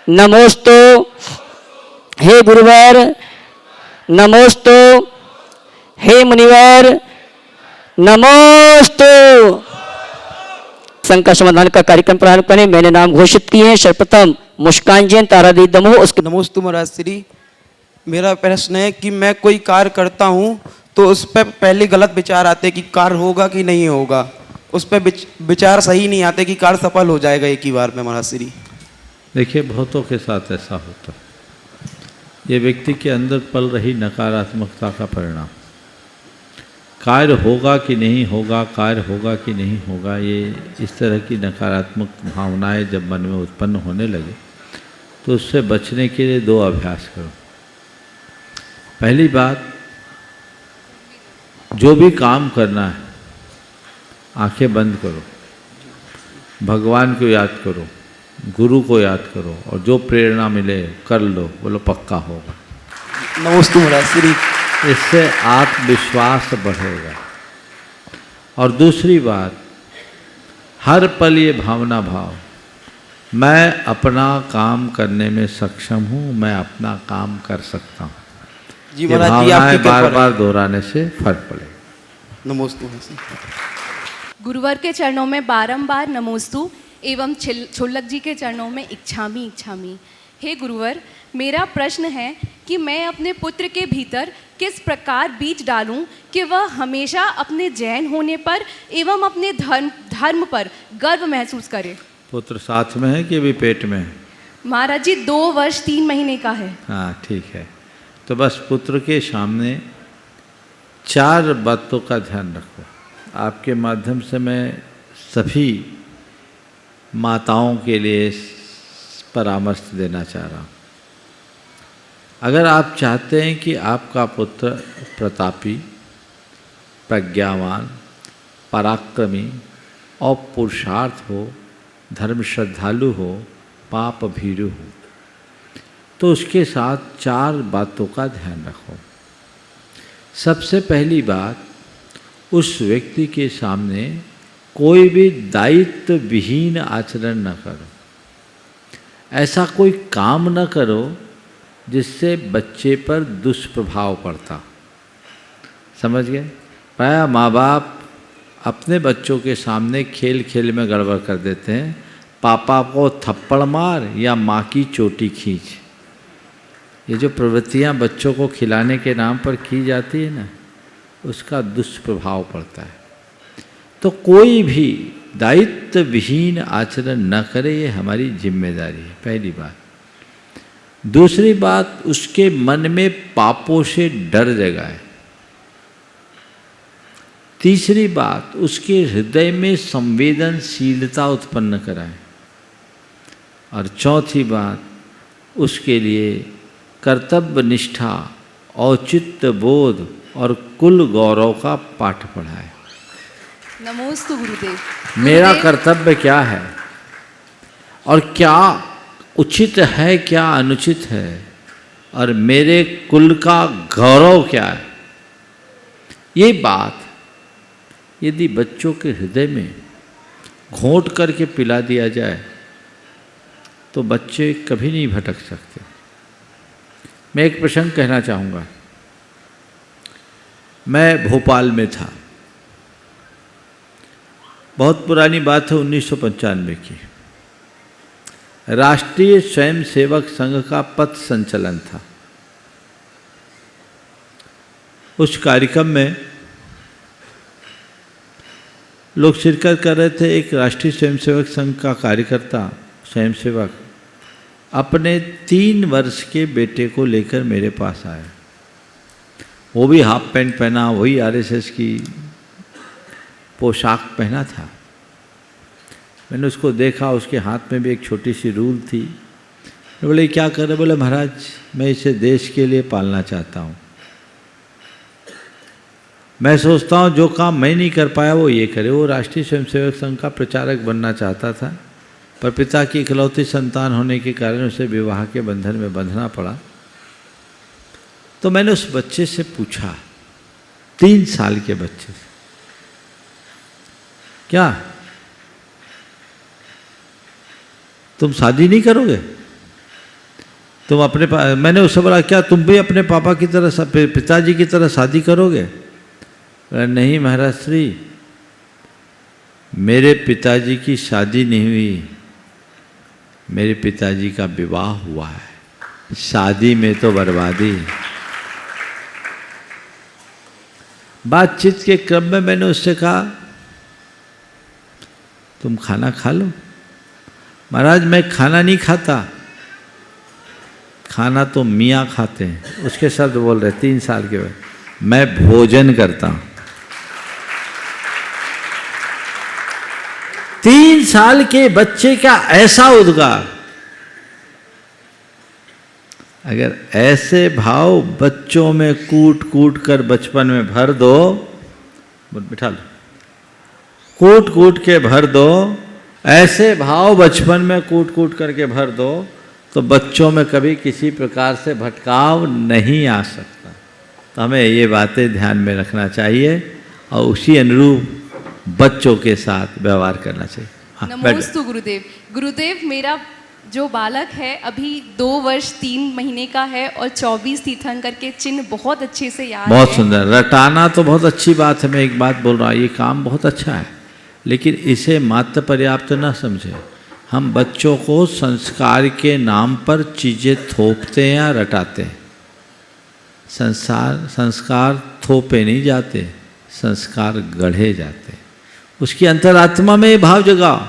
नमोस्तु हे गुरुवर, नमोस्तु हे मुनिवर, नमोस्तु। संकट समाधान का कार्यक्रम प्रारंभ करें। मैंने नाम घोषित किए हैं। सर्वप्रथम मुस्कान जैन, तारादेवी दमोह, उसके नमोस्तु महाराज श्री। मेरा प्रश्न है कि मैं कोई कार्य करता हूँ तो उस पर पहले गलत विचार आते कि कार्य होगा कि नहीं होगा, उस पर विचार सही नहीं आते कि कार्य सफल हो जाएगा एक ही बार में महाराज श्री। देखिए, बहुतों के साथ ऐसा होता है। ये व्यक्ति के अंदर पल रही नकारात्मकता का परिणाम। कार्य होगा कि नहीं होगा, कार्य होगा कि नहीं होगा, ये इस तरह की नकारात्मक भावनाएं जब मन में उत्पन्न होने लगे तो उससे बचने के लिए दो अभ्यास करो। पहली बात, जो भी काम करना है आंखें बंद करो, भगवान को याद करो, गुरु को याद करो, और जो प्रेरणा मिले कर लो, बोलो पक्का होगा। नमोस्तु महाराज श्री। इससे आत्मविश्वास बढ़ेगा। और दूसरी बात, हर पल ये भावना भाव, मैं अपना काम करने में सक्षम हूँ, मैं अपना काम कर सकता हूँ। जी ये महाराज जी, आपकी भावनाएं बार बार दोहराने से फर्क पड़ेगा। नमोस्तु। गुरुवर के चरणों में बारंबार नमोस्तु एवं छोलक जी के चरणों में इच्छामी इच्छामी। हे गुरुवर, मेरा प्रश्न है कि मैं अपने पुत्र के भीतर किस प्रकार बीज डालूं कि वह हमेशा अपने जैन होने पर एवं अपने धर्म पर गर्व महसूस करे। पुत्र साथ में है कि अभी पेट में है? महाराज जी 2 वर्ष 3 महीने का है। हाँ ठीक है। तो बस पुत्र के सामने 4 बातों का ध्यान रखो। आपके माध्यम से मैं सभी माताओं के लिए परामर्श देना चाह रहा हूँ। अगर आप चाहते हैं कि आपका पुत्र प्रतापी, प्रज्ञावान, पराक्रमी और पुरुषार्थ हो, धर्म श्रद्धालु हो, पाप भीरु हो, तो उसके साथ 4 बातों का ध्यान रखो। सबसे पहली बात, उस व्यक्ति के सामने कोई भी दायित्व विहीन आचरण न करो। ऐसा कोई काम न करो जिससे बच्चे पर दुष्प्रभाव पड़ता। समझ गए? प्रायः माँ बाप अपने बच्चों के सामने खेल खेल में गड़बड़ कर देते हैं। पापा को थप्पड़ मार या माँ की चोटी खींच। ये जो प्रवृत्तियाँ बच्चों को खिलाने के नाम पर की जाती है ना, उसका दुष्प्रभाव पड़ता है। तो कोई भी दायित्व विहीन आचरण न करे, ये हमारी जिम्मेदारी है, पहली बात। दूसरी बात, उसके मन में पापों से डर जगाए। तीसरी बात, उसके हृदय में संवेदनशीलता उत्पन्न कराए। और चौथी बात, उसके लिए कर्तव्य निष्ठा, औचित्य बोध और कुल गौरव का पाठ पढ़ाए। नमोस्तु गुरुदेव। मेरा कर्तव्य क्या है और क्या उचित है, क्या अनुचित है, और मेरे कुल का गौरव क्या है, ये बात यदि बच्चों के हृदय में घोंट करके पिला दिया जाए तो बच्चे कभी नहीं भटक सकते। मैं एक प्रसंग कहना चाहूँगा। मैं भोपाल में था, बहुत पुरानी बात है, 1995 की। राष्ट्रीय स्वयंसेवक संघ का पथ संचलन था। उस कार्यक्रम में लोग शिरकत कर रहे थे। एक राष्ट्रीय स्वयंसेवक संघ का कार्यकर्ता, स्वयंसेवक, अपने 3 वर्ष के बेटे को लेकर मेरे पास आया। वो भी हाफ पैंट पहना, वही आरएसएस की पोशाक पहना था। मैंने उसको देखा, उसके हाथ में भी एक छोटी सी रूल थी। मैं बोले क्या कर रहे? बोले महाराज मैं इसे देश के लिए पालना चाहता हूँ। मैं सोचता हूँ जो काम मैं नहीं कर पाया वो ये करे। वो राष्ट्रीय स्वयंसेवक संघ का प्रचारक बनना चाहता था, पर पिता की इकलौती संतान होने के कारण उसे विवाह के बंधन में बंधना पड़ा। तो मैंने उस बच्चे से पूछा, 3 साल के बच्चे से, क्या तुम शादी नहीं करोगे? तुम अपने मैंने उससे बोला क्या तुम भी अपने पापा की तरह पिताजी की तरह शादी करोगे? नहीं महाराज श्री, मेरे पिताजी की शादी नहीं हुई, मेरे पिताजी का विवाह हुआ है, शादी में तो बर्बादी। बातचीत के क्रम में मैंने उससे कहा तुम खाना खा लो। महाराज मैं खाना नहीं खाता, खाना तो मियाँ खाते हैं। उसके शब्द बोल रहे 3 साल के बाद, मैं भोजन करता हूँ। 3 साल के बच्चे का ऐसा उद्गार, अगर ऐसे भाव बच्चों में कूट कूट कर बचपन में भर दो, बिठा लो, कूट कूट के भर दो, ऐसे भाव बचपन में कूट कूट करके भर दो, तो बच्चों में कभी किसी प्रकार से भटकाव नहीं आ सकता। तो हमें ये बातें ध्यान में रखना चाहिए और उसी अनुरूप बच्चों के साथ व्यवहार करना चाहिए। हाँ, नमोस्तु गुरुदेव। गुरुदेव मेरा जो बालक है अभी 2 वर्ष 3 महीने का है और 24 तीर्थंकर के चिन्ह बहुत अच्छे से याद है। बहुत सुंदर। रटाना तो बहुत अच्छी बात है, मैं एक बात बोल रहा हूँ, ये काम बहुत अच्छा है, लेकिन इसे मात्र पर्याप्त न समझे। हम बच्चों को संस्कार के नाम पर चीज़ें थोपते हैं या रटाते हैं। संस्कार थोपे नहीं जाते, संस्कार गढ़े जाते। उसकी अंतरात्मा में ये भाव जगाओ।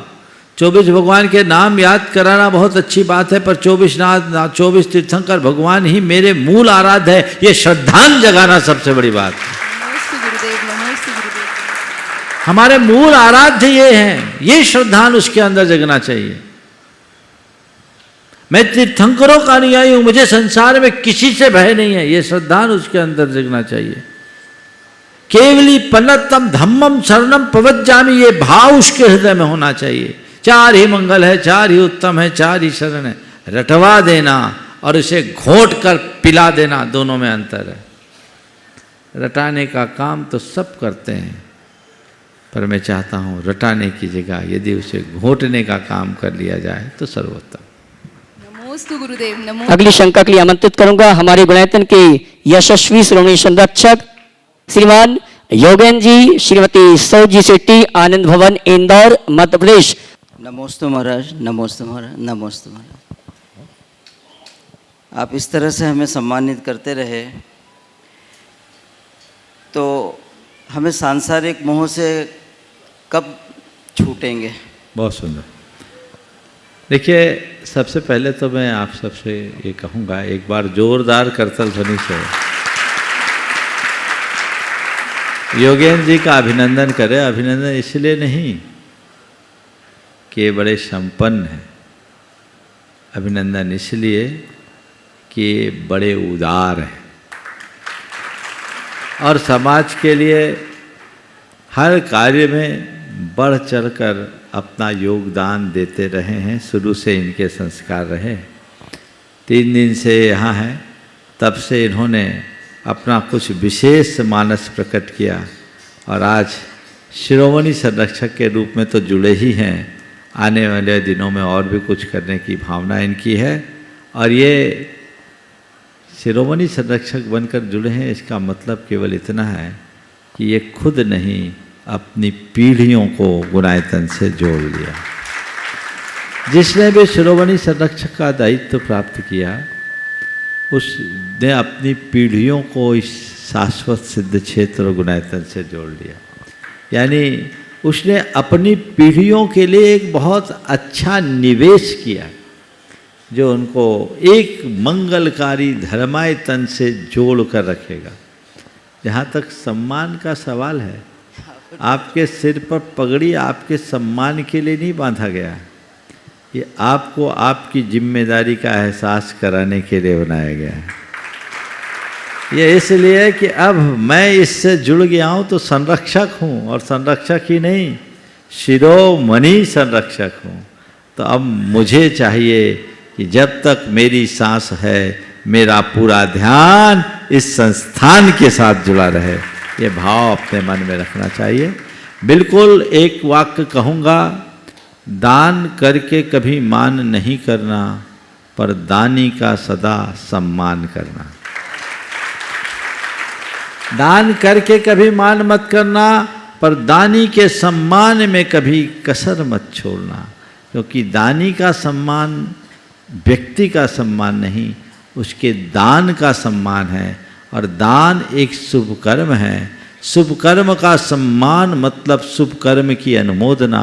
24 भगवान के नाम याद कराना बहुत अच्छी बात है, पर 24 तीर्थंकर भगवान ही मेरे मूल आराध्य है, ये श्रद्धांजलि जगाना सबसे बड़ी बात है। नमोस्तु गुरुदेव, नमोस्तु गुरुदेव। हमारे मूल आराध्य ये हैं, ये श्रद्धांजलि उसके अंदर जगना चाहिए। मैं तीर्थंकरों का अनुयायी हूं, मुझे संसार में किसी से भय नहीं है, ये श्रद्धांजलि उसके अंदर जगना चाहिए। केवली पन्नतम धम्मम शरणम पवज्जामि, ये भाव उसके हृदय में होना चाहिए। 4 ही मंगल है, 4 ही उत्तम है, 4 ही शरण है। रटवा देना और इसे घोंट कर पिला देना, दोनों में अंतर है। रटाने का काम तो सब करते हैं, पर मैं चाहता हूँ रटाने की जगह यदि उसे घोंटने का काम कर लिया जाए तो सर्वोत्तम। नमोस्तु गुरुदेव, नमो। अगली शंका के लिए आमंत्रित करूंगा हमारे गुणायतन के यशस्वी श्रोमणी संरक्षक श्रीमान योगेन जी, श्रीमती सौजी शेट्टी, आनंद भवन, इंदौर, मध्य प्रदेश। नमोस्तु महाराज, नमोस्तु महाराज, नमोस्तु महाराज। आप इस तरह से हमें सम्मानित करते रहे तो हमें सांसारिक मोह से कब छूटेंगे। बहुत सुंदर। देखिए, सबसे पहले तो मैं आप सबसे ये कहूँगा, एक बार जोरदार करतल ध्वनि से योगेन जी का अभिनंदन करें। अभिनंदन इसलिए नहीं कि ये बड़े संपन्न हैं, अभिनंदन इसलिए कि ये बड़े उदार हैं और समाज के लिए हर कार्य में बढ़ चढ़कर अपना योगदान देते रहे हैं। शुरू से इनके संस्कार रहे। 3 दिन से यहाँ हैं, तब से इन्होंने अपना कुछ विशेष मानस प्रकट किया और आज शिरोमणि संरक्षक के रूप में तो जुड़े ही हैं, आने वाले दिनों में और भी कुछ करने की भावना इनकी है। और ये शिरोमणि संरक्षक बनकर जुड़े हैं, इसका मतलब केवल इतना है कि ये खुद नहीं, अपनी पीढ़ियों को गुणायतन से जोड़ लिया। जिसने भी शिरोमणि संरक्षक का दायित्व प्राप्त किया, उसने अपनी पीढ़ियों को इस शाश्वत सिद्ध क्षेत्र गुणायतन से जोड़ लिया। यानी उसने अपनी पीढ़ियों के लिए एक बहुत अच्छा निवेश किया, जो उनको एक मंगलकारी धर्मायतन से जोड़ कर रखेगा। जहाँ तक सम्मान का सवाल है, आपके सिर पर पगड़ी आपके सम्मान के लिए नहीं बांधा गया है, ये आपको आपकी जिम्मेदारी का एहसास कराने के लिए बनाया गया है। ये इसलिए है कि अब मैं इससे जुड़ गया हूँ तो संरक्षक हूँ, और संरक्षक ही नहीं, शिरोमणि संरक्षक हूँ। तो अब मुझे चाहिए कि जब तक मेरी सांस है, मेरा पूरा ध्यान इस संस्थान के साथ जुड़ा रहे। ये भाव अपने मन में रखना चाहिए। बिल्कुल एक वाक्य कहूँगा, दान करके कभी मान नहीं करना, पर दानी का सदा सम्मान करना। दान करके कभी मान मत करना, पर दानी के सम्मान में कभी कसर मत छोड़ना, क्योंकि दानी का सम्मान व्यक्ति का सम्मान नहीं, उसके दान का सम्मान है। और दान एक शुभ कर्म है। शुभ कर्म का सम्मान मतलब शुभ कर्म की अनुमोदना,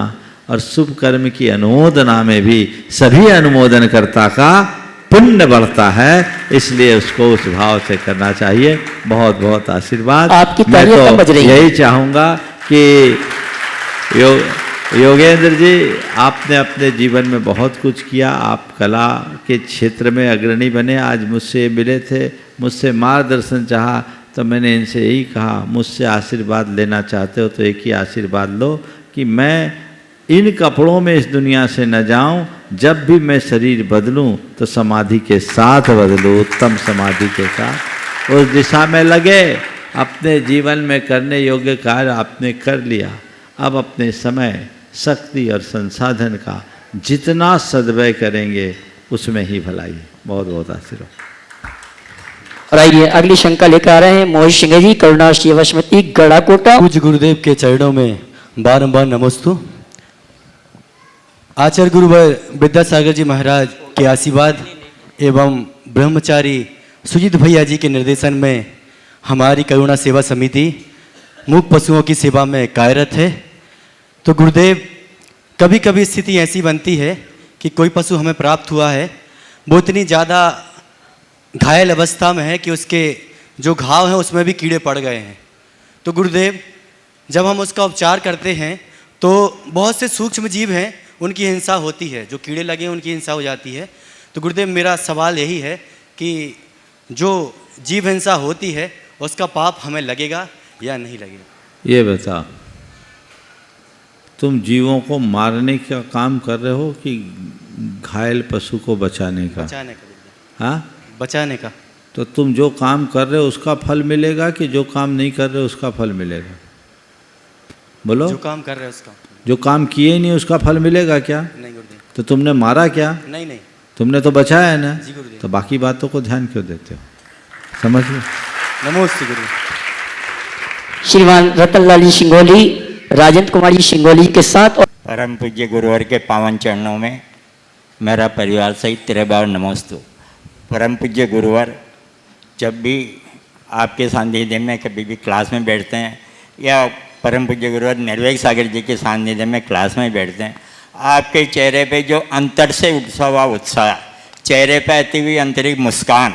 और शुभ कर्म की अनुमोदना में भी सभी अनुमोदनकर्ता का पुण्य बढ़ता है, इसलिए उसको उस भाव से करना चाहिए। बहुत बहुत आशीर्वाद। आपकी मैं तालियां कब बज तो रही हैं? यही चाहूँगा कि योगेंद्र जी, आपने अपने जीवन में बहुत कुछ किया। आप कला के क्षेत्र में अग्रणी बने। आज मुझसे मिले थे, मुझसे मार्गदर्शन चाहा, तो मैंने इनसे यही कहा, मुझसे आशीर्वाद लेना चाहते हो तो एक ही आशीर्वाद लो कि मैं इन कपड़ों में इस दुनिया से न जाऊं। जब भी मैं शरीर बदलूं तो समाधि के साथ बदलूं, उत्तम समाधि के साथ। उस दिशा में लगे। अपने जीवन में करने योग्य कार्य आपने कर लिया। अब अपने समय, शक्ति और संसाधन का जितना सद्व्यय करेंगे उसमें ही भलाई है। बहुत बहुत आशीर्वाद। और आइए अगली शंका लेकर आ रहे हैं मोहित सिंह जी, करुणा श्री वशमती, गढ़ाकोटा। पूज्य गुरुदेव के चरणों में बारंबार नमोस्तु। आचार्य गुरुवर विद्यासागर जी महाराज के आशीर्वाद एवं ब्रह्मचारी सुजीत भैया जी के निर्देशन में हमारी करुणा सेवा समिति मूक पशुओं की सेवा में कार्यरत है। तो गुरुदेव, कभी कभी स्थिति ऐसी बनती है कि कोई पशु हमें प्राप्त हुआ है, वो इतनी ज़्यादा घायल अवस्था में है कि उसके जो घाव हैं उसमें भी कीड़े पड़ गए हैं। तो गुरुदेव, जब हम उसका उपचार करते हैं तो बहुत से सूक्ष्म जीव हैं, उनकी हिंसा होती है। जो कीड़े लगे हैं उनकी हिंसा हो जाती है। तो गुरुदेव, मेरा सवाल यही है कि जो जीव हिंसा होती है उसका पाप हमें लगेगा या नहीं लगेगा? ये बता, तुम जीवों को मारने का काम कर रहे हो कि घायल पशु को बचाने का? बचाने का। हाँ, बचाने का। तो तुम जो काम कर रहे हो उसका फल मिलेगा कि जो काम नहीं कर रहे हो उसका फल मिलेगा? बोलो। जो काम कर रहे हैं उसका। जो काम किए नहीं उसका फल मिलेगा क्या? नहीं गुरुदेव। तो तुमने मारा क्या? नहीं नहीं। तुमने तो बचाया है ना? जी गुरुदेव। तो बाकी बातों को ध्यान क्यों देते हो? समझ लो। नमोस्ते गुरु। श्रीमान रतनलाल जी सिंगोली, राजेंद्र कुमार जी सिंगोली के साथ। और परम पूज्य गुरुवर के पावन चरणों में मेरा परिवार सहित 13 बार नमोस्तु। परम पूज्य गुरुवर, जब भी आपके सानिध्य में कभी भी क्लास में बैठते हैं या परम पूज्य गुरुवर निर्वेक सागर जी के सानिध्य में क्लास में बैठते हैं, आपके चेहरे पे जो अंतर से उठा हुआ उत्साह, चेहरे पे आती हुई आंतरिक मुस्कान,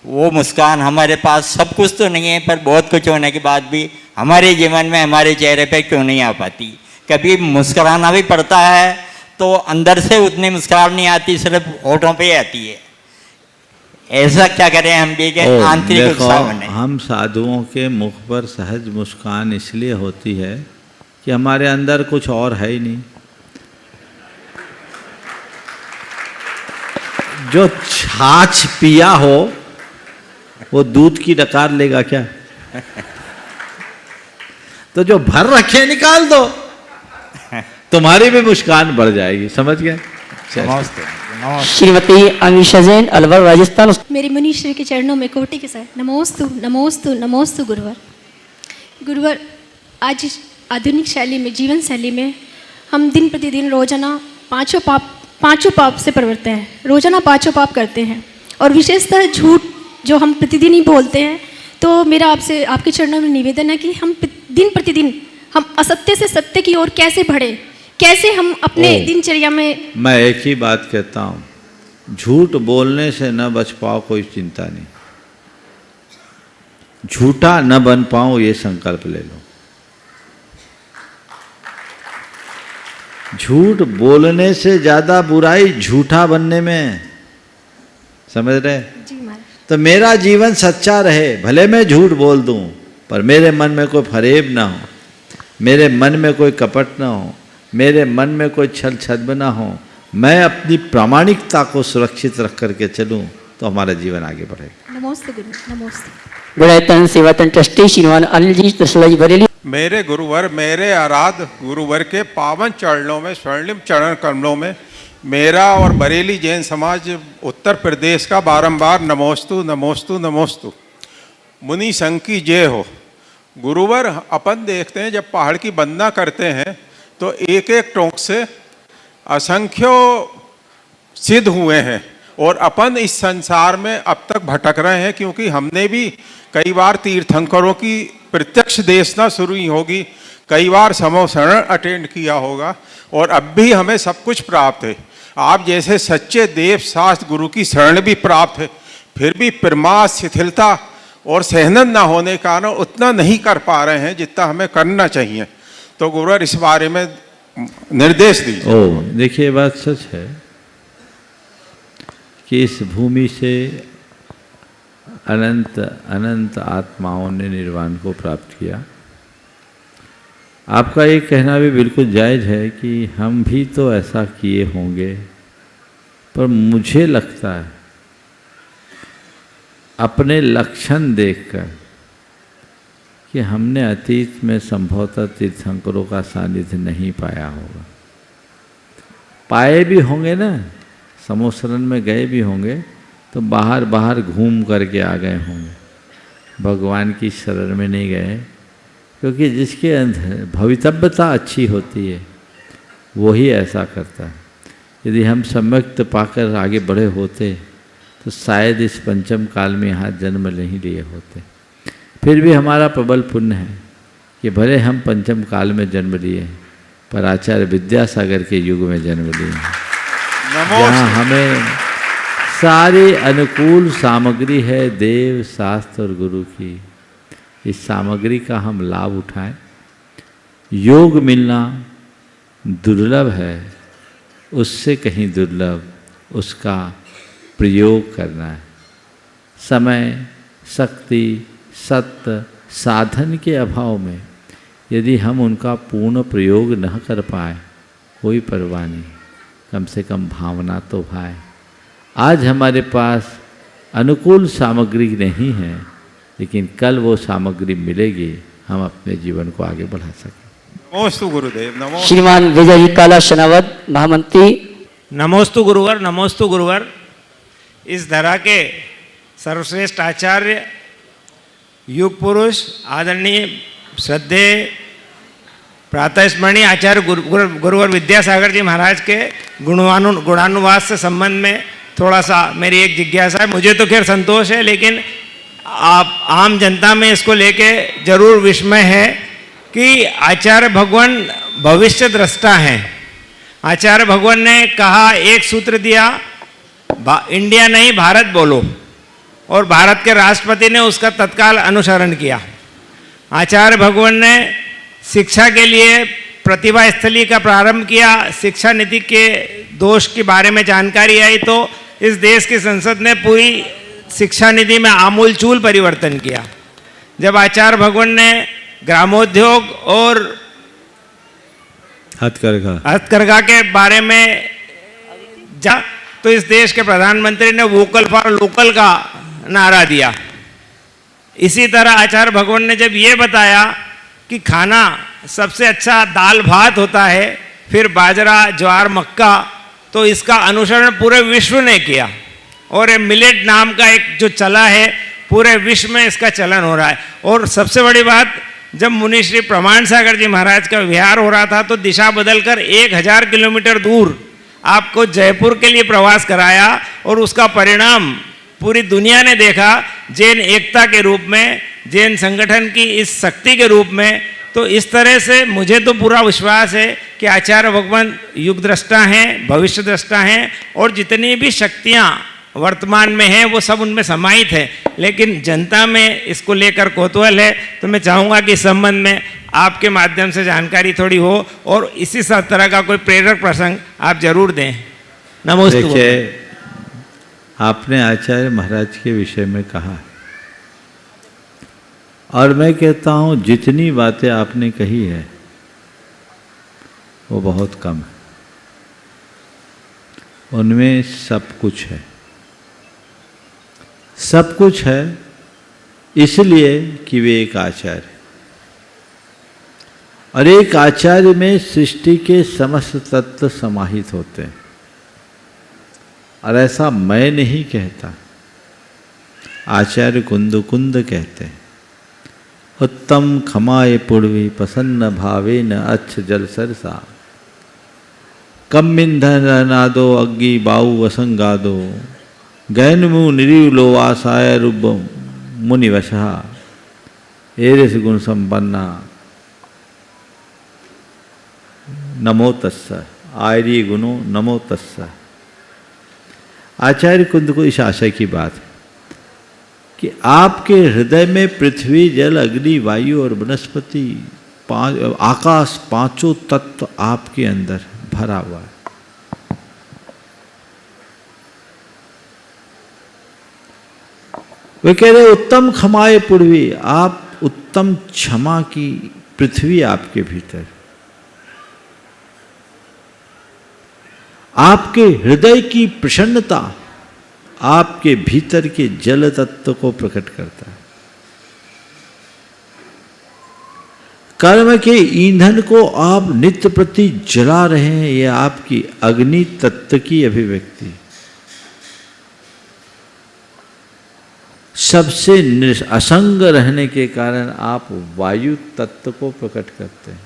वो मुस्कान हमारे पास सब कुछ तो नहीं है, पर बहुत कुछ होने के बाद भी हमारे जीवन में हमारे चेहरे पे क्यों नहीं आ पाती? कभी मुस्कुराना भी पड़ता है तो अंदर से उतनी मुस्कुराहट नहीं आती, सिर्फ होठों पे ही आती है। ऐसा क्या करें हम भी कि आंतरिक उत्साह बने? हम साधुओं के मुख पर सहज मुस्कान इसलिए होती है कि हमारे अंदर कुछ और है ही नहीं। जो छाछ पिया हो वो दूध की डकार लेगा क्या? तो जो भर रखे निकाल दो, तुम्हारी भी मुस्कान बढ़ जाएगी। समझ गए? नमस्ते। श्रीमती अमीषा जैन, अलवर, राजस्थान। मेरे मुनीश्वर के चरणों में कोटि के साथ नमोस्तु नमोस्तु नमोस्तु गुरुवर। गुरुवर, आज इस आधुनिक शैली में, जीवन शैली में हम दिन प्रतिदिन रोजाना पांचों पाप से प्रवृत्त हैं। रोजाना पांचों पाप करते हैं और विशेषतः झूठ जो हम प्रतिदिन ही बोलते हैं। तो मेरा आपसे, आपके चरणों में निवेदन है कि हम दिन प्रतिदिन हम असत्य से सत्य की ओर कैसे बढ़े, कैसे हम अपने दिनचर्या में। मैं एक ही बात कहता हूँ, झूठ बोलने से न बच पाओ कोई चिंता नहीं, झूठा न बन पाओ ये संकल्प ले लो। झूठ बोलने से ज्यादा बुराई झूठा बनने में, समझ रहे? जी महाराज। तो मेरा जीवन सच्चा रहे, भले मैं झूठ बोल दूं, पर मेरे मन में कोई फरेब ना हो, मेरे मन में कोई कपट ना हो, मेरे मन में कोई छल छद्म ना हो, मैं अपनी प्रामाणिकता को सुरक्षित रख करके चलूं, तो हमारा जीवन आगे बढ़ेगा। नमोस्तु गुरु, नमोस्तु। गुणायतन सेवातन ट्रस्टी श्रीमान अनिल जी, तसलाई बरेली। मेरे गुरुवर, मेरे आराध गुरुवर के पावन चरणों में, स्वर्णिम चरण कमलों में मेरा और बरेली जैन समाज उत्तर प्रदेश का बारंबार नमोस्तु नमोस्तु नमोस्तु। मुनि संघ की जय हो। गुरुवर, अपन देखते हैं जब पहाड़ की वंदना करते हैं तो एक एक टोंक से असंख्यों सिद्ध हुए हैं और अपन इस संसार में अब तक भटक रहे हैं, क्योंकि हमने भी कई बार तीर्थंकरों की प्रत्यक्ष देशना शुरू ही होगी, कई बार समोशरण अटेंड किया होगा और अब भी हमें सब कुछ प्राप्त है। आप जैसे सच्चे देव शास्त्र गुरु की शरण भी प्राप्त है, फिर भी प्रमाद, शिथिलता और सहनन ना होने के कारण उतना नहीं कर पा रहे हैं जितना हमें करना चाहिए। तो गुरुवर इस बारे में निर्देश दीजिए। देखिए, बात सच है कि इस भूमि से अनंत अनंत आत्माओं ने निर्वाण को प्राप्त किया। आपका ये कहना भी बिल्कुल जायज़ है कि हम भी तो ऐसा किए होंगे, पर मुझे लगता है अपने लक्षण देखकर कि हमने अतीत में संभवतः तीर्थंकरों का सानिध्य नहीं पाया होगा। पाए भी होंगे ना, समोशरण में गए भी होंगे तो बाहर बाहर घूम करके आ गए होंगे, भगवान की शरण में नहीं गए, क्योंकि जिसके अंदर भवितव्यता अच्छी होती है वही ऐसा करता है। यदि हम सम्यक्त पाकर आगे बढ़े होते तो शायद इस पंचम काल में यहाँ जन्म नहीं लिए होते। फिर भी हमारा प्रबल पुण्य है कि भले हम पंचम काल में जन्म लिए पर आचार्य विद्यासागर के युग में जन्म लिए हैं, जहाँ हमें सारी अनुकूल सामग्री है देव, शास्त्र और गुरु की। इस सामग्री का हम लाभ उठाएं। योग मिलना दुर्लभ है, उससे कहीं दुर्लभ उसका प्रयोग करना है। समय, शक्ति, सत्य, साधन के अभाव में यदि हम उनका पूर्ण प्रयोग न कर पाए, कोई परवाह नहीं, कम से कम भावना तो भाए। आज हमारे पास अनुकूल सामग्री नहीं है, लेकिन कल वो सामग्री मिलेगी, हम अपने जीवन को आगे बढ़ा सकें। नमोस्तु गुरुदेव। नमो। श्रीमान विजय जी काला शनावत, महामंत्री। नमोस्तु गुरुवर, नमोस्तु गुरुवर। इस धरा के सर्वश्रेष्ठ आचार्य, युग पुरुष, आदरणीय श्रद्धेय प्रातः स्मरणीय आचार्य गुरुवर विद्यासागर जी महाराज के गुणानुवाद से संबंध में थोड़ा सा मेरी एक जिज्ञासा है। मुझे तो खैर संतोष है, लेकिन आप आम जनता में इसको लेके जरूर विस्मय है कि आचार्य भगवान भविष्य दृष्टा हैं। आचार्य भगवान ने कहा, एक सूत्र दिया, इंडिया नहीं भारत बोलो, और भारत के राष्ट्रपति ने उसका तत्काल अनुसरण किया। आचार्य भगवान ने शिक्षा के लिए प्रतिभा स्थली का प्रारंभ किया। शिक्षा नीति के दोष के बारे में जानकारी आई तो इस देश की संसद ने पूरी शिक्षा नीति में आमूलचूल परिवर्तन किया। जब आचार्य भगवान ने ग्रामोद्योग और हथकरघा के बारे में तो इस देश के प्रधानमंत्री ने वोकल फॉर लोकल का नारा दिया। इसी तरह आचार्य भगवान ने जब ये बताया कि खाना सबसे अच्छा दाल भात होता है, फिर बाजरा, ज्वार, मक्का, तो इसका अनुसरण पूरे विश्व ने किया और ये मिलेट नाम का एक जो चला है पूरे विश्व में इसका चलन हो रहा है। और सबसे बड़ी बात, जब मुनि श्री प्रमाण सागर जी महाराज का विहार हो रहा था तो दिशा बदलकर 1000 किलोमीटर दूर आपको जयपुर के लिए प्रवास कराया और उसका परिणाम पूरी दुनिया ने देखा, जैन एकता के रूप में, जैन संगठन की इस शक्ति के रूप में। तो इस तरह से मुझे तो पूरा विश्वास है कि आचार्य भगवान युग दृष्टा हैं, भविष्य दृष्टा हैं, और जितनी भी शक्तियाँ वर्तमान में हैं वो सब उनमें समाहित है। लेकिन जनता में इसको लेकर कौतूहल है, तो मैं चाहूँगा कि इस संबंध में आपके माध्यम से जानकारी थोड़ी हो और इसी तरह का कोई प्रेरक प्रसंग आप जरूर दें। नमस्ते। देखिए, आपने आचार्य महाराज के विषय में कहा और मैं कहता हूँ जितनी बातें आपने कही है वो बहुत कम है, उनमें सब कुछ है। सब कुछ है इसलिए कि वे एक आचार्य, और एक आचार्य में सृष्टि के समस्त तत्व समाहित होते हैं। और ऐसा मैं नहीं कहता, आचार्य कुंद कहते हैं, उत्तम खमाए पुड़वी प्रसन्न भावे न अच्छ जल सरसा, कम इंधन नादो अग्नि बाऊ असंगादो, गैनमु निरीव लो आसाय रूप मुनिवशा, एरिस गुण संपन्ना नमो तस्स, आर्य गुणों नमो तस्स। आचार्य कुंद को इस आशय की बात है कि आपके हृदय में पृथ्वी जल अग्नि वायु और वनस्पति आकाश पांचों तत्व आपके अंदर भरा हुआ है। वे कह रहे उत्तम क्षमाए पुरवी, आप उत्तम क्षमा की पृथ्वी आपके भीतर, आपके हृदय की प्रसन्नता आपके भीतर के जल तत्व को प्रकट करता है। कर्म के ईंधन को आप नित्य प्रति जला रहे हैं, यह आपकी अग्नि तत्व की अभिव्यक्ति। सबसे असंग रहने के कारण आप वायु तत्व को प्रकट करते हैं,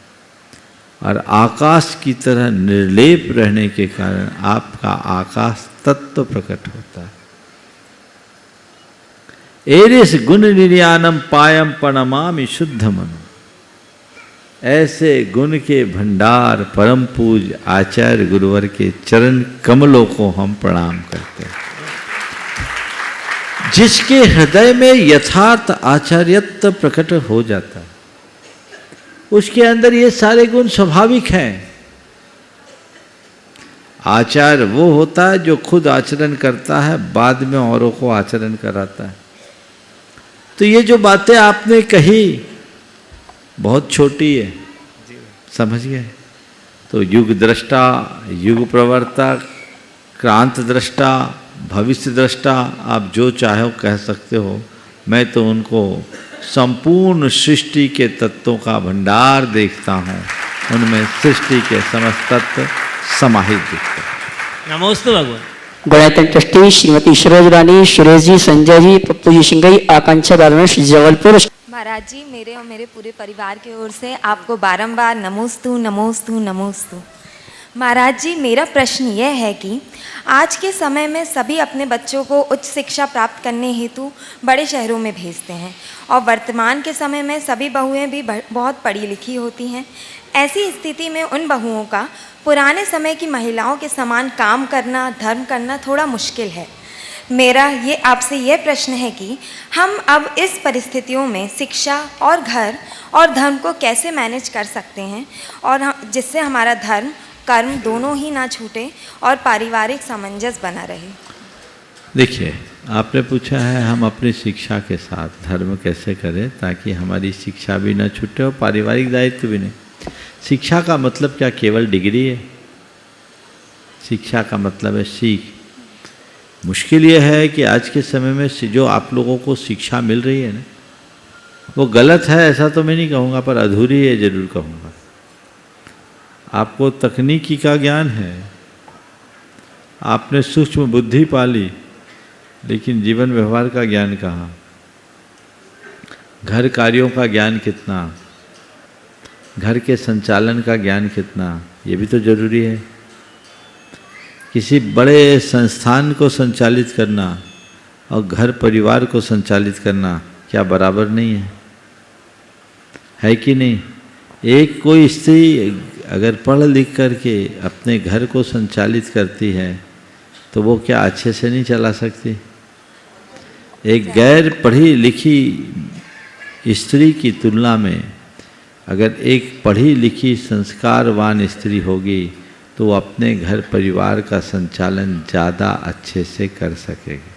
और आकाश की तरह निर्लेप रहने के कारण आपका आकाश तत्व प्रकट होता है। एरिस गुण निर्यानम पायम पणमामि शुद्ध मनु, ऐसे गुण के भंडार परम पूज आचार्य गुरुवर के चरण कमलों को हम प्रणाम करते हैं। जिसके हृदय में यथार्थ आचार्यत्व प्रकट हो जाता है, उसके अंदर ये सारे गुण स्वाभाविक हैं। आचार्य वो होता है जो खुद आचरण करता है, बाद में औरों को आचरण कराता है। तो ये जो बातें आपने कही बहुत छोटी है, समझ गए? तो युग दृष्टा, युग प्रवर्तक, क्रांत दृष्टा, भविष्य दृष्टा, आप जो चाहो कह सकते हो। मैं तो उनको संपूर्ण सृष्टि के तत्वों का भंडार देखता हूँ, उनमें सृष्टि के समस्त तत्व समाहित दिखते हैं। नमोस्तु भगवान। गुणायतन ट्रस्टी श्रीमती सरोज रानी, सुरेश जी, संजय जी, पप्पू जी सिंगई, आकांक्षा गार्मेंट्स जबलपुर। महाराज जी, मेरे और मेरे पूरे परिवार की ओर से आपको बारंबार नमोस्तु नमोस्तु नमोस्तु। महाराज जी, मेरा प्रश्न यह है कि आज के समय में सभी अपने बच्चों को उच्च शिक्षा प्राप्त करने हेतु बड़े शहरों में भेजते हैं, और वर्तमान के समय में सभी बहुएं भी बहुत पढ़ी लिखी होती हैं। ऐसी स्थिति में उन बहुओं का पुराने समय की महिलाओं के समान काम करना, धर्म करना थोड़ा मुश्किल है। मेरा ये आपसे यह प्रश्न है कि हम अब इस परिस्थितियों में शिक्षा और घर और धर्म को कैसे मैनेज कर सकते हैं, और जिससे हमारा धर्म कर्म दोनों ही ना छूटे और पारिवारिक सामंजस्य बना रहे। देखिए, आपने पूछा है हम अपनी शिक्षा के साथ धर्म कैसे करें ताकि हमारी शिक्षा भी ना छूटे और पारिवारिक दायित्व भी नहीं। शिक्षा का मतलब क्या केवल डिग्री है? शिक्षा का मतलब है सीख। मुश्किल यह है कि आज के समय में जो आप लोगों को शिक्षा मिल रही है ना, वो गलत है ऐसा तो मैं नहीं कहूँगा, पर अधूरी है ज़रूर कहूँगा। आपको तकनीकी का ज्ञान है, आपने सूक्ष्म बुद्धि पाली, लेकिन जीवन व्यवहार का ज्ञान कहाँ? घर कार्यों का ज्ञान कितना? घर के संचालन का ज्ञान कितना? ये भी तो जरूरी है। किसी बड़े संस्थान को संचालित करना और घर परिवार को संचालित करना क्या बराबर नहीं है कि नहीं? एक कोई स्त्री अगर पढ़ लिख करके अपने घर को संचालित करती है तो वो क्या अच्छे से नहीं चला सकती? एक गैर पढ़ी लिखी स्त्री की तुलना में अगर एक पढ़ी लिखी संस्कारवान स्त्री होगी तो अपने घर परिवार का संचालन ज़्यादा अच्छे से कर सकेगी।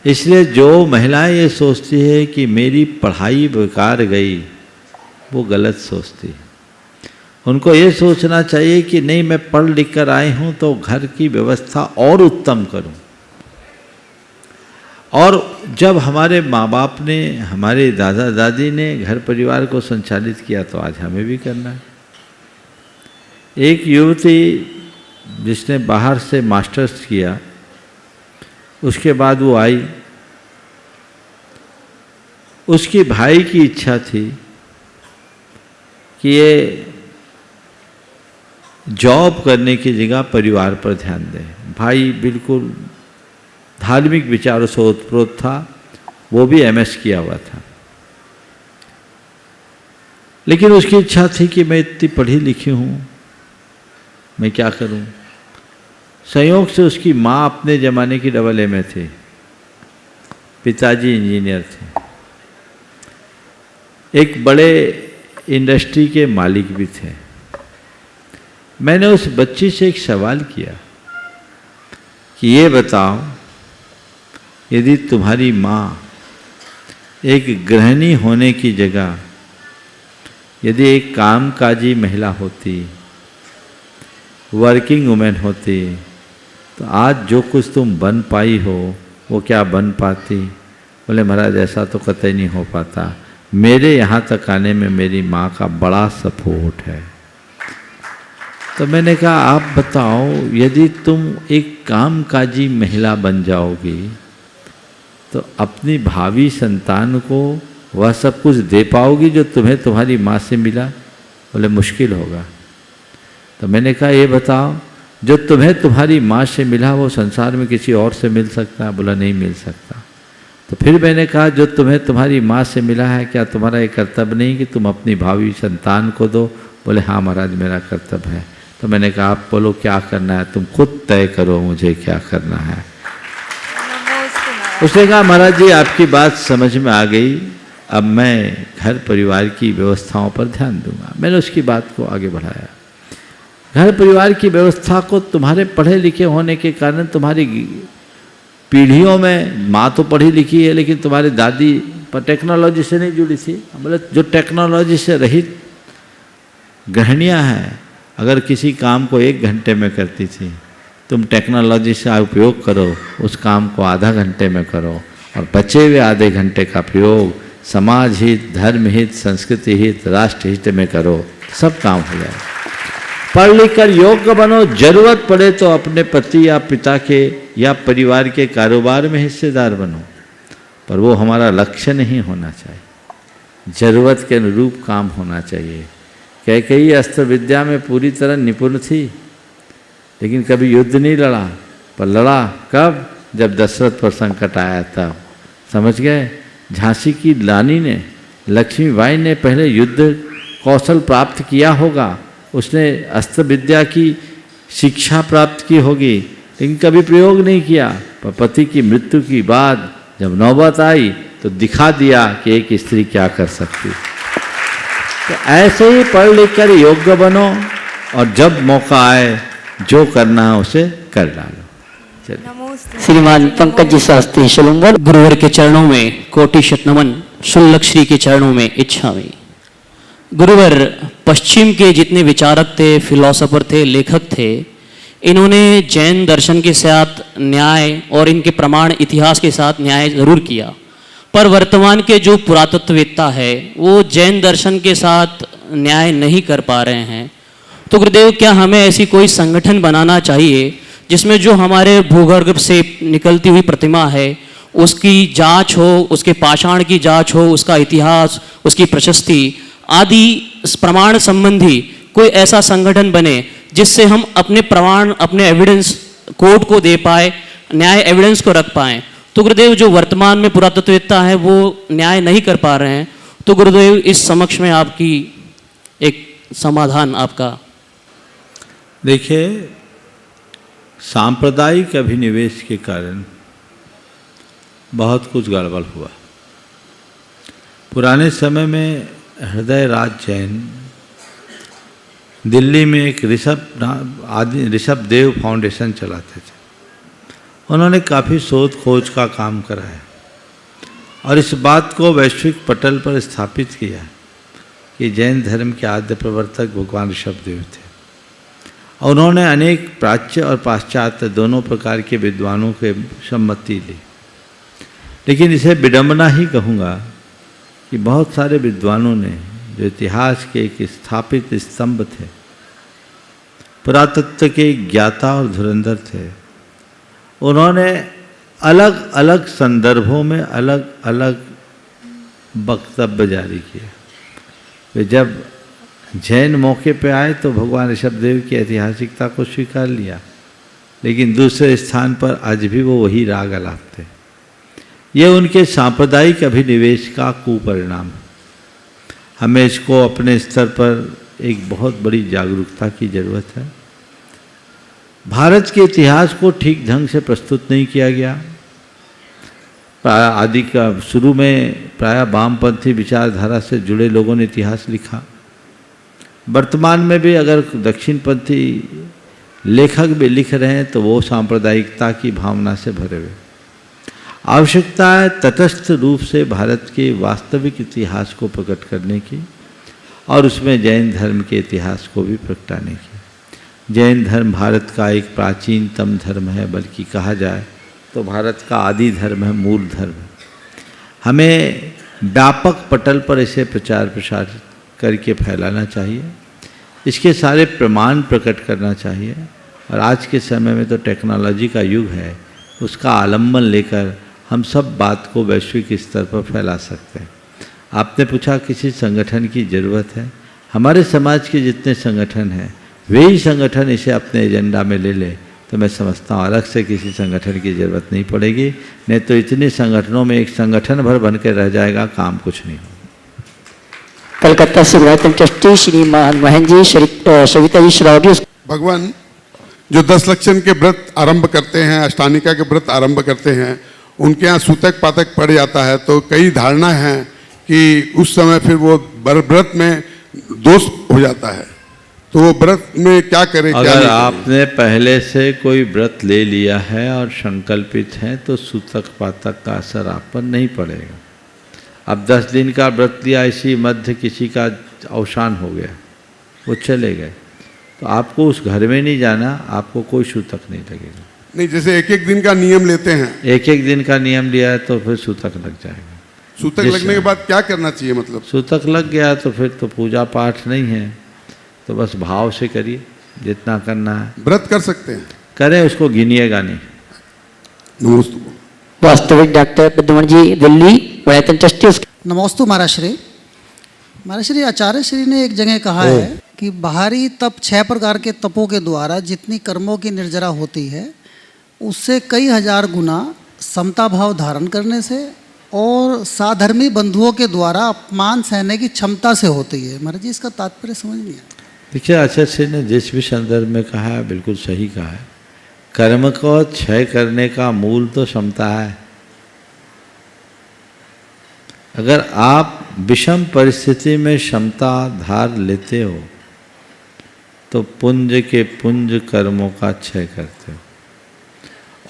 इसलिए जो महिलाएं ये सोचती है कि मेरी पढ़ाई बेकार गई, वो गलत सोचती है। उनको ये सोचना चाहिए कि नहीं, मैं पढ़ लिख कर आई हूँ तो घर की व्यवस्था और उत्तम करूँ। और जब हमारे माँ बाप ने, हमारे दादा दादी ने घर परिवार को संचालित किया तो आज हमें भी करना है। एक युवती जिसने बाहर से मास्टर्स किया, उसके बाद वो आई। उसकी भाई की इच्छा थी कि ये जॉब करने की जगह परिवार पर ध्यान दें। भाई बिल्कुल धार्मिक विचारों से ओतप्रोत था, वो भी एमएस किया हुआ था। लेकिन उसकी इच्छा थी कि मैं इतनी पढ़ी लिखी हूँ, मैं क्या करूँ। संयोग से उसकी माँ अपने ज़माने की डबल एमए थे, पिताजी इंजीनियर थे, एक बड़े इंडस्ट्री के मालिक भी थे। मैंने उस बच्ची से एक सवाल किया कि ये बताओ, यदि तुम्हारी माँ एक गृहिणी होने की जगह यदि एक कामकाजी महिला होती, वर्किंग वुमेन होती, तो आज जो कुछ तुम बन पाई हो वो क्या बन पाती? बोले महाराज ऐसा तो कतई नहीं हो पाता, मेरे यहाँ तक आने में मेरी माँ का बड़ा सपोर्ट है। तो मैंने कहा आप बताओ, यदि तुम एक कामकाजी महिला बन जाओगी तो अपनी भावी संतान को वह सब कुछ दे पाओगी जो तुम्हें तुम्हारी माँ से मिला? बोले मुश्किल होगा। तो मैंने कहा ये बताओ, जो तुम्हें तुम्हारी माँ से मिला वो संसार में किसी और से मिल सकता है? बोला नहीं मिल सकता। तो फिर मैंने कहा जो तुम्हें तुम्हारी माँ से मिला है, क्या तुम्हारा ये कर्तव्य नहीं कि तुम अपनी भावी संतान को दो? बोले हाँ महाराज मेरा कर्तव्य है। तो मैंने कहा आप बोलो क्या करना है, तुम खुद तय करो मुझे क्या करना है। उसने कहा महाराज जी आपकी बात समझ में आ गई, अब मैं घर परिवार की व्यवस्थाओं पर ध्यान दूंगा। मैंने उसकी बात को आगे बढ़ाया। घर परिवार की व्यवस्था को तुम्हारे पढ़े लिखे होने के कारण तुम्हारी पीढ़ियों में, माँ तो पढ़ी लिखी है लेकिन तुम्हारी दादी पर टेक्नोलॉजी से नहीं जुड़ी थी। बोले जो टेक्नोलॉजी से रहित गृहिणियाँ हैं, अगर किसी काम को 1 घंटे में करती थी, तुम टेक्नोलॉजी से उपयोग करो, उस काम को आधा घंटे में करो और बचे हुए आधे घंटे का प्रयोग समाज हित, धर्म हित, संस्कृति हित, राष्ट्र हित में करो, सब काम हो जाए। पढ़ लिख कर योग्य बनो, जरूरत पड़े तो अपने पति या पिता के या परिवार के कारोबार में हिस्सेदार बनो, पर वो हमारा लक्ष्य नहीं होना चाहिए। जरूरत के अनुरूप काम होना चाहिए। कैकेयी अस्त्र विद्या में पूरी तरह निपुण थी, लेकिन कभी युद्ध नहीं लड़ा, पर लड़ा कब? जब दशरथ पर संकट आया तब। समझ गए? झांसी की रानी ने, लक्ष्मीबाई ने पहले युद्ध कौशल प्राप्त किया होगा, उसने अस्त्र विद्या की शिक्षा प्राप्त की होगी, लेकिन कभी प्रयोग नहीं किया। पर पति की मृत्यु के बाद जब नौबत आई तो दिखा दिया कि एक स्त्री क्या कर सकती। तो ऐसे ही पढ़ लिख कर योग्य बनो और जब मौका आए जो करना है उसे कर डालो। श्रीमान पंकज जी शास्त्री शलुंगर, गुरुवर के चरणों में कोटि शत नमन, शुल्लक श्री के चरणों में इच्छामि। गुरुवर पश्चिम के जितने विचारक थे, फिलोसोफर थे, लेखक थे, इन्होंने जैन दर्शन के साथ न्याय और इनके प्रमाण इतिहास के साथ न्याय जरूर किया, पर वर्तमान के जो पुरातत्ववेत्ता है वो जैन दर्शन के साथ न्याय नहीं कर पा रहे हैं। तो गुरुदेव क्या हमें ऐसी कोई संगठन बनाना चाहिए जिसमें जो हमारे भूगर्भ से निकलती हुई प्रतिमा है उसकी जांच हो, उसके पाषाण की जांच हो, उसका इतिहास, उसकी प्रशस्ति आदि प्रमाण संबंधी कोई ऐसा संगठन बने जिससे हम अपने प्रमाण, अपने एविडेंस कोर्ट को दे पाए, न्याय एविडेंस को रख पाएँ। तो गुरुदेव जो वर्तमान में पुरातत्ववेत्ता है वो न्याय नहीं कर पा रहे हैं, तो गुरुदेव इस समक्ष में आपकी एक समाधान आपका। देखिए, सांप्रदायिक अभिनिवेश के कारण बहुत कुछ गड़बड़ हुआ। पुराने समय में हृदय राज जैन दिल्ली में एक ऋषभ देव फाउंडेशन चलाते थे। उन्होंने काफ़ी शोध खोज का काम कराया और इस बात को वैश्विक पटल पर स्थापित किया कि जैन धर्म के आद्य प्रवर्तक भगवान ऋषभ देव थे। और उन्होंने अनेक प्राच्य और पाश्चात्य दोनों प्रकार के विद्वानों के सम्मति ली। लेकिन इसे विडंबना ही कहूँगा कि बहुत सारे विद्वानों ने, जो इतिहास के एक स्थापित स्तंभ थे, पुरातत्व के ज्ञाता और धुरंधर थे। उन्होंने अलग अलग संदर्भों में अलग अलग वक्तव्य जारी किए। वे जब जैन मौके पे आए तो भगवान ऋषभदेव की ऐतिहासिकता को स्वीकार लिया, लेकिन दूसरे स्थान पर आज भी वो वही राग आलाप थे। ये उनके सांप्रदायिक अभिनिवेश का कुपरिणाम है। हमें इसको अपने स्तर पर एक बहुत बड़ी जागरूकता की जरूरत है। भारत के इतिहास को ठीक ढंग से प्रस्तुत नहीं किया गया। आदि का शुरू में प्रायः वामपंथी विचारधारा से जुड़े लोगों ने इतिहास लिखा। वर्तमान में भी अगर दक्षिणपंथी लेखक भी लिख रहे हैं तो वो सांप्रदायिकता की भावना से भरे हुए। आवश्यकता है तटस्थ रूप से भारत के वास्तविक इतिहास को प्रकट करने की और उसमें जैन धर्म के इतिहास को भी प्रगटाने की। जैन धर्म भारत का एक प्राचीनतम धर्म है, बल्कि कहा जाए तो भारत का आदि धर्म है, मूल धर्म है। हमें व्यापक पटल पर इसे प्रचार प्रसार करके फैलाना चाहिए, इसके सारे प्रमाण प्रकट करना चाहिए। और आज के समय में तो टेक्नोलॉजी का युग है, उसका आलम्बन लेकर हम सब बात को वैश्विक स्तर पर फैला सकते हैं। आपने पूछा किसी संगठन की ज़रूरत है। हमारे समाज के जितने संगठन हैं वे ही संगठन इसे अपने एजेंडा में ले ले तो मैं समझता हूँ अलग से किसी संगठन की ज़रूरत नहीं पड़ेगी। नहीं तो इतने संगठनों में एक संगठन भर बन के रह जाएगा, काम कुछ नहीं होगा। कलकत्ता से गुरुवार ट्रस्टी श्री महन जी, सविता जी श्रावगी। भगवान जो 10 लक्षण के व्रत आरंभ करते हैं, अष्टानिका के व्रत आरंभ करते हैं, उनके यहाँ सूतक पातक पड़ जाता है तो कई धारणा है कि उस समय फिर वो व्रत में दोष हो जाता है, तो वो व्रत में क्या करें? अगर आपने पहले से कोई व्रत ले लिया है और संकल्पित है तो सूतक पातक का असर आप पर नहीं पड़ेगा। अब 10 दिन का व्रत लिया, इसी मध्य किसी का अवसान हो गया, वो चले गए, तो आपको उस घर में नहीं जाना, आपको कोई सूतक नहीं लगेगा। नहीं, जैसे एक एक दिन का नियम लेते हैं, एक एक दिन का नियम लिया है तो फिर सूतक लग जाएगा। सूतक लगने के बाद क्या करना चाहिए? मतलब सूतक लग गया तो फिर तो पूजा पाठ नहीं है, तो बस भाव से करिए जितना करना है। व्रत कर सकते हैं, करें, उसको गिनिएगा नहीं। नमस्ते। वास्तविक डॉक्टर प्रद्युमन जी, दिल्ली पर्यटन ट्रस्टी। नमोस्तु महाराज श्री। महाराज श्री, आचार्य श्री ने एक जगह कहा है कि बाहरी तप 6 प्रकार के तपों के द्वारा जितनी कर्मों की निर्जरा होती है उससे कई हजार गुना समता भाव धारण करने से और साधर्मी बंधुओं के द्वारा अपमान सहने की क्षमता से होती है। महाराज जी, इसका तात्पर्य समझ नहीं आया। देखिए, आचार्य श्री ने जिस भी संदर्भ में कहा है बिल्कुल सही कहा है। कर्म को क्षय करने का मूल तो समता है। अगर आप विषम परिस्थिति में क्षमता धार लेते हो तो पुंज के पुंज कर्मों का क्षय करते हो।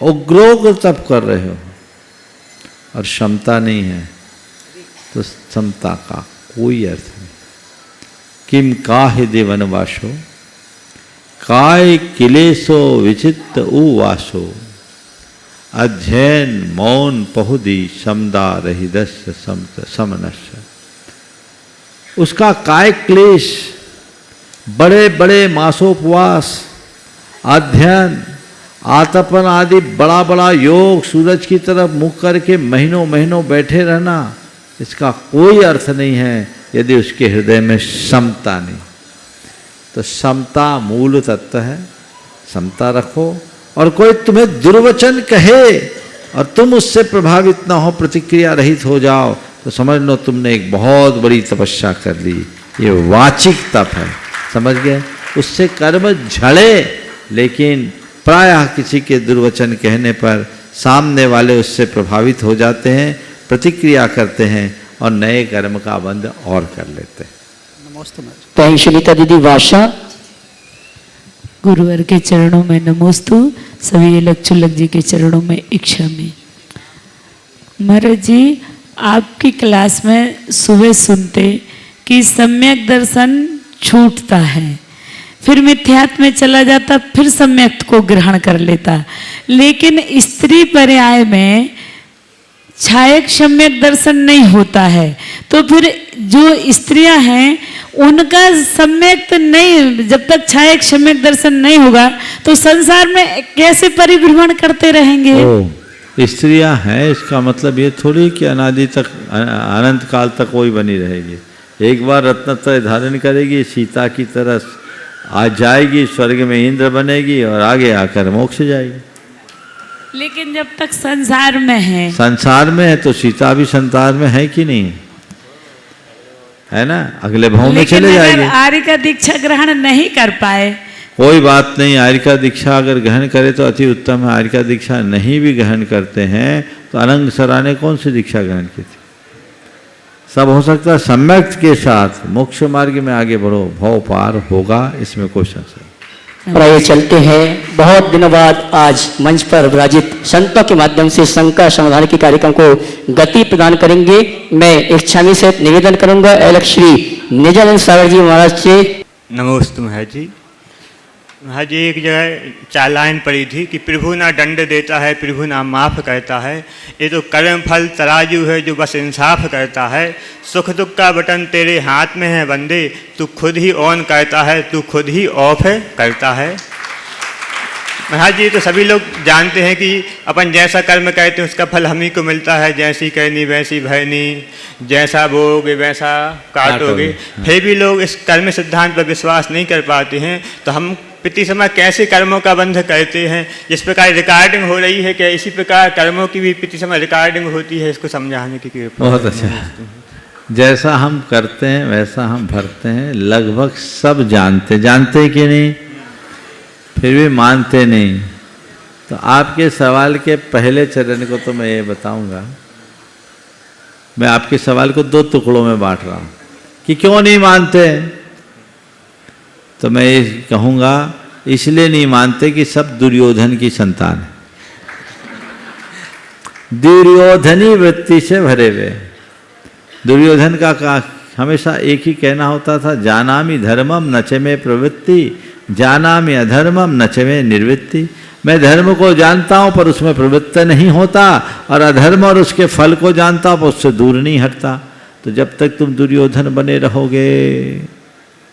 उग्रोग्र तप कर रहे हो और क्षमता नहीं है तो समता का कोई अर्थ नहीं। किम काहि देवनवासो काय किलेशो विचित्त उवासो अध्ययन मौन पहुदी समदा रहिदस्य समनस्य। उसका काय क्लेश, बड़े बड़े मासोपवास, अध्ययन, आतपन आदि बड़ा बड़ा योग, सूरज की तरफ मुख करके महीनों महीनों बैठे रहना, इसका कोई अर्थ नहीं है यदि उसके हृदय में समता नहीं। तो समता मूल तत्व है, समता रखो। और कोई तुम्हें दुर्वचन कहे और तुम उससे प्रभावित ना हो, प्रतिक्रिया रहित हो जाओ, तो समझ लो तुमने एक बहुत बड़ी तपस्या कर ली। ये वाचिक तप है, समझ गए? उससे कर्म झड़े, लेकिन प्रायः किसी के दुर्वचन कहने पर सामने वाले उससे प्रभावित हो जाते हैं, प्रतिक्रिया करते हैं और नए कर्म का बंध और कर लेते हैं। नमस्ते। सुनीता दीदी वाशा। गुरुवर के चरणों में नमोस्तु, सभी लक्षुलक जी के चरणों में इच्छा में। महाराज जी, आपकी क्लास में सुबह सुनते कि सम्यक दर्शन छूटता है, फिर मिथ्यात्व में चला जाता, फिर सम्यक को ग्रहण कर लेता, लेकिन स्त्री पर्याय में छायक सम्यक दर्शन नहीं होता है, तो फिर जो स्त्रियां हैं उनका सम्यक तो नहीं, जब तक छायक सम्यक दर्शन नहीं होगा तो संसार में कैसे परिभ्रमण करते रहेंगे? स्त्रियां हैं इसका मतलब ये थोड़ी कि अनादि तक अनंत काल तक वही बनी रहेगी। एक बार रत्नत्रय धारण करेगी, सीता की तरह आ जाएगी, स्वर्ग में इंद्र बनेगी और आगे आकर मोक्ष जाएगी। लेकिन जब तक संसार में है, संसार में है तो सीता भी संसार में है कि नहीं है ना, अगले भाव में चले जाएंगे। आर्य का दीक्षा ग्रहण नहीं कर पाए कोई बात नहीं, आर्य का दीक्षा अगर ग्रहण करे तो अति उत्तम है। आर्य का दीक्षा नहीं भी ग्रहण करते हैं तो अनंग सरा ने कौन सी दीक्षा ग्रहण की थी? सब हो सकता है। सम्यक के साथ मोक्ष मार्ग में आगे बढ़ो, भव पार होगा, इसमें कोई संशय नहीं। और आइए चलते हैं, बहुत दिनों बाद आज मंच पर विराजित संतों के माध्यम से शंका समाधान के कार्यक्रम को गति प्रदान करेंगे। मैं इच्छामी से निवेदन करूंगा अलग श्री निजानंद सागर जी महाराज से। नमोस्तु महाराज जी। महाराज जी एक जगह चालान पड़ी थी कि प्रभु ना दंड देता है, प्रभु ना माफ़ करता है, ये तो कर्म फल तराजू है जो बस इंसाफ करता है। सुख दुख का बटन तेरे हाथ में है बंदे, तू खुद ही ऑन करता है, तू खुद ही ऑफ करता है। महाराज जी तो सभी लोग जानते हैं कि अपन जैसा कर्म करते हैं उसका फल हम ही को मिलता है। जैसी करनी वैसी भरनी, जैसा बोओगे वैसा काटोगे। फिर भी लोग इस कर्म सिद्धांत पर विश्वास नहीं कर पाते हैं। तो हम प्रति समय कैसे कर्मों का बंध करते हैं? जिस प्रकार रिकॉर्डिंग हो रही है, क्या इसी प्रकार कर्मों की भी प्रति समय रिकॉर्डिंग होती है? इसको समझाने की कृपया। बहुत अच्छा। जैसा हम करते हैं वैसा हम भरते हैं, लगभग सब जानते कि नहीं, फिर भी मानते नहीं। तो आपके सवाल के पहले चरण को तो मैं ये बताऊंगा, मैं आपके सवाल को 2 टुकड़ों में बांट रहा हूँ कि क्यों नहीं मानते। तो मैं ये कहूँगा इसलिए नहीं मानते कि सब दुर्योधन की संतान है, दुर्योधनी वृत्ति से भरे हुए। दुर्योधन का हमेशा एक ही कहना होता था, जानामि धर्मम नच में प्रवृत्ति, जानामि अधर्मम नच में निर्वृत्ति। मैं धर्म को जानता हूँ पर उसमें प्रवृत्त नहीं होता, और अधर्म और उसके फल को जानता हूँ पर उससे दूर नहीं हटता। तो जब तक तुम दुर्योधन बने रहोगे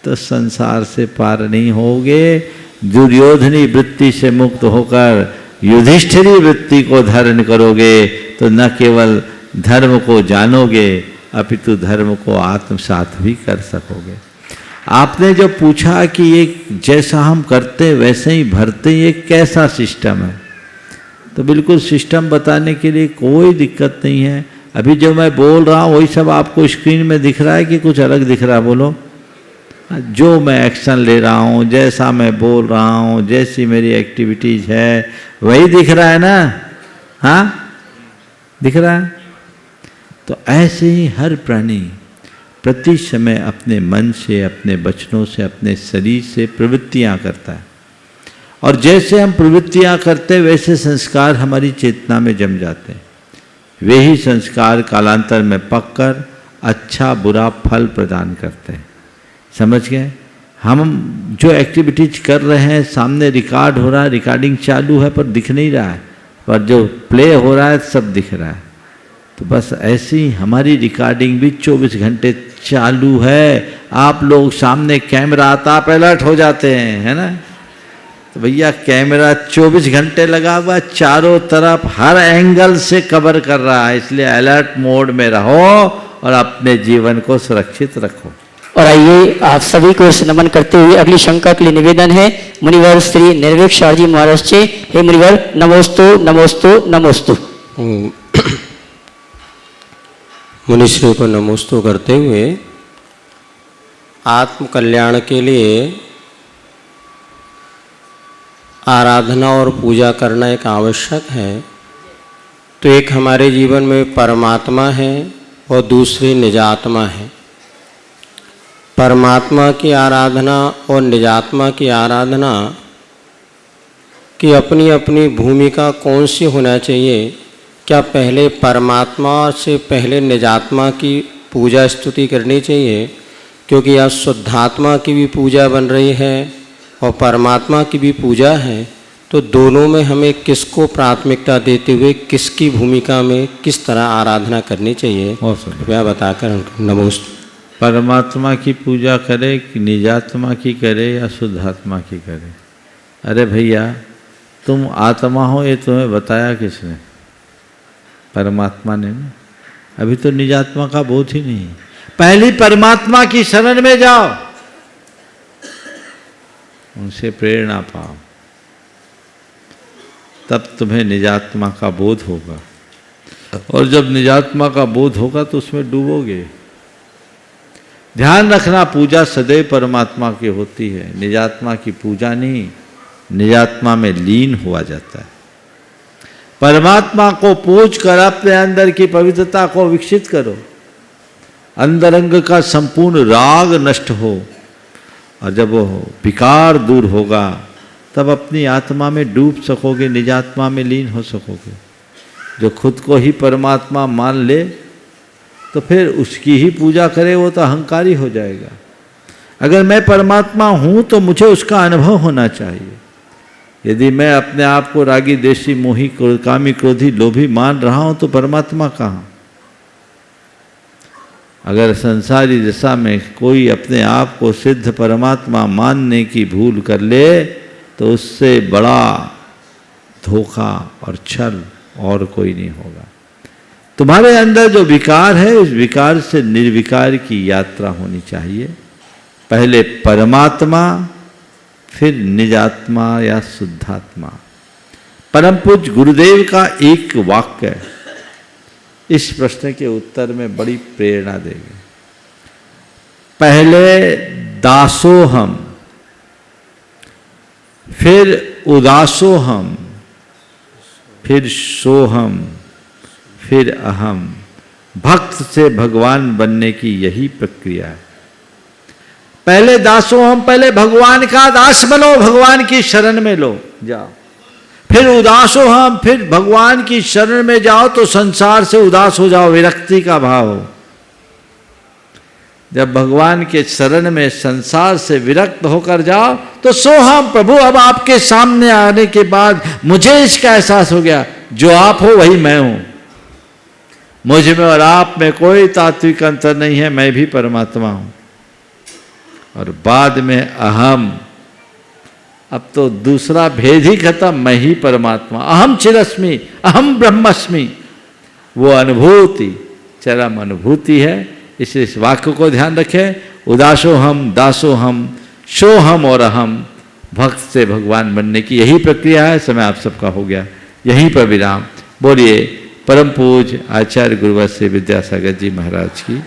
तो संसार से पार नहीं होगे। दुर्योधनी वृत्ति से मुक्त होकर युधिष्ठिरी वृत्ति को धारण करोगे तो न केवल धर्म को जानोगे अपितु धर्म को आत्मसात भी कर सकोगे। आपने जो पूछा कि ये जैसा हम करते वैसे ही भरते, ये कैसा सिस्टम है, तो बिल्कुल सिस्टम बताने के लिए कोई दिक्कत नहीं है। अभी जो मैं बोल रहा हूँ वही सब आपको स्क्रीन में दिख रहा है कि कुछ अलग दिख रहा है? बोलो। जो मैं एक्शन ले रहा हूँ, जैसा मैं बोल रहा हूँ, जैसी मेरी एक्टिविटीज है वही दिख रहा है ना? हाँ, दिख रहा है। तो ऐसे ही हर प्राणी प्रति समय अपने मन से, अपने वचनों से, अपने शरीर से प्रवृत्तियाँ करता है, और जैसे हम प्रवृत्तियाँ करते वैसे संस्कार हमारी चेतना में जम जाते हैं। वे ही संस्कार कालांतर में पककर अच्छा बुरा फल प्रदान करते हैं। समझ गए? हम जो एक्टिविटीज कर रहे हैं सामने रिकॉर्ड हो रहा है, रिकॉर्डिंग चालू है पर दिख नहीं रहा है, पर जो प्ले हो रहा है सब दिख रहा है। तो बस ऐसी हमारी रिकॉर्डिंग भी 24 घंटे चालू है। आप लोग सामने कैमरा आता आप अलर्ट हो जाते हैं, है ना? तो भैया कैमरा 24 घंटे लगा हुआ, चारों तरफ हर एंगल से कवर कर रहा है, इसलिए अलर्ट मोड में रहो और अपने जीवन को सुरक्षित रखो। और आइए आप सभी को नमन करते हुए अगली शंका के लिए निवेदन है मुनिवर श्री निर्विक्षार जी महाराज से। हे मुनिवर, नमोस्तु नमोस्तु नमोस्तु। मुनिश्री को नमोस्तु करते हुए आत्म कल्याण के लिए आराधना और पूजा करना एक आवश्यक है। तो एक हमारे जीवन में परमात्मा है और दूसरी निजात्मा है। परमात्मा की आराधना और निजात्मा की आराधना की अपनी अपनी भूमिका कौन सी होना चाहिए? क्या पहले परमात्मा से पहले निजात्मा की पूजा स्तुति करनी चाहिए, क्योंकि यह शुद्धात्मा की भी पूजा बन रही है और परमात्मा की भी पूजा है। तो दोनों में हमें किसको प्राथमिकता देते हुए किसकी भूमिका में किस तरह आराधना करनी चाहिए, कृपया बताकर नमोस्तु। परमात्मा की पूजा करे कि निजात्मा की करे या शुद्धात्मा की करे? अरे भैया, तुम आत्मा हो ये तुम्हें बताया किसने? परमात्मा ने ना। अभी तो निजात्मा का बोध ही नहीं। पहली परमात्मा की शरण में जाओ, उनसे प्रेरणा पाओ, तब तुम्हें निजात्मा का बोध होगा। और जब निजात्मा का बोध होगा तो उसमें डूबोगे। ध्यान रखना, पूजा सदैव परमात्मा की होती है, निजात्मा की पूजा नहीं। निजात्मा में लीन हुआ जाता है। परमात्मा को पूज कर अपने अंदर की पवित्रता को विकसित करो। अंतरंग का संपूर्ण राग नष्ट हो, और जब वो विकार दूर होगा तब अपनी आत्मा में डूब सकोगे, निजात्मा में लीन हो सकोगे। जो खुद को ही परमात्मा मान ले तो फिर उसकी ही पूजा करे, वो तो अहंकारी हो जाएगा। अगर मैं परमात्मा हूँ तो मुझे उसका अनुभव होना चाहिए। यदि मैं अपने आप को रागी, देशी, मोही, कामी, क्रोधी, लोभी मान रहा हूँ तो परमात्मा कहाँ? अगर संसारी दशा में कोई अपने आप को सिद्ध परमात्मा मानने की भूल कर ले तो उससे बड़ा धोखा और छल और कोई नहीं होगा। तुम्हारे अंदर जो विकार है, उस विकार से निर्विकार की यात्रा होनी चाहिए। पहले परमात्मा, फिर निजात्मा या शुद्धात्मा। परम पूज्य गुरुदेव का एक वाक्य है, इस प्रश्न के उत्तर में बड़ी प्रेरणा देंगे। पहले दासोहम, फिर उदासोहम, फिर सोहम, फिर अहम। भक्त से भगवान बनने की यही प्रक्रिया है। पहले दासोहम, पहले भगवान का दास बनो, भगवान की शरण में लो जाओ। फिर उदासोहम, फिर भगवान की शरण में जाओ तो संसार से उदास हो जाओ, विरक्ति का भाव हो। जब भगवान के शरण में संसार से विरक्त होकर जाओ तो सोहम, प्रभु अब आपके सामने आने के बाद मुझे इसका एहसास हो गया, जो आप हो वही मैं हूं। मुझ में और आप में कोई तात्विक अंतर नहीं है, मैं भी परमात्मा हूं। और बाद में अहम, अब तो दूसरा भेद ही खत्म, मैं ही परमात्मा। अहम चिरस्मि, अहम ब्रह्मस्मि, वो अनुभूति चरम अनुभूति है। इसलिए इस वाक्य को ध्यान रखें, उदासो हम, दासो हम, शो हम और अहम। भक्त से भगवान बनने की यही प्रक्रिया है। समय आप सबका हो गया, यहीं पर विराम। बोलिए परम पूज्य आचार्य गुरुवर श्री विद्यासागर जी महाराज की।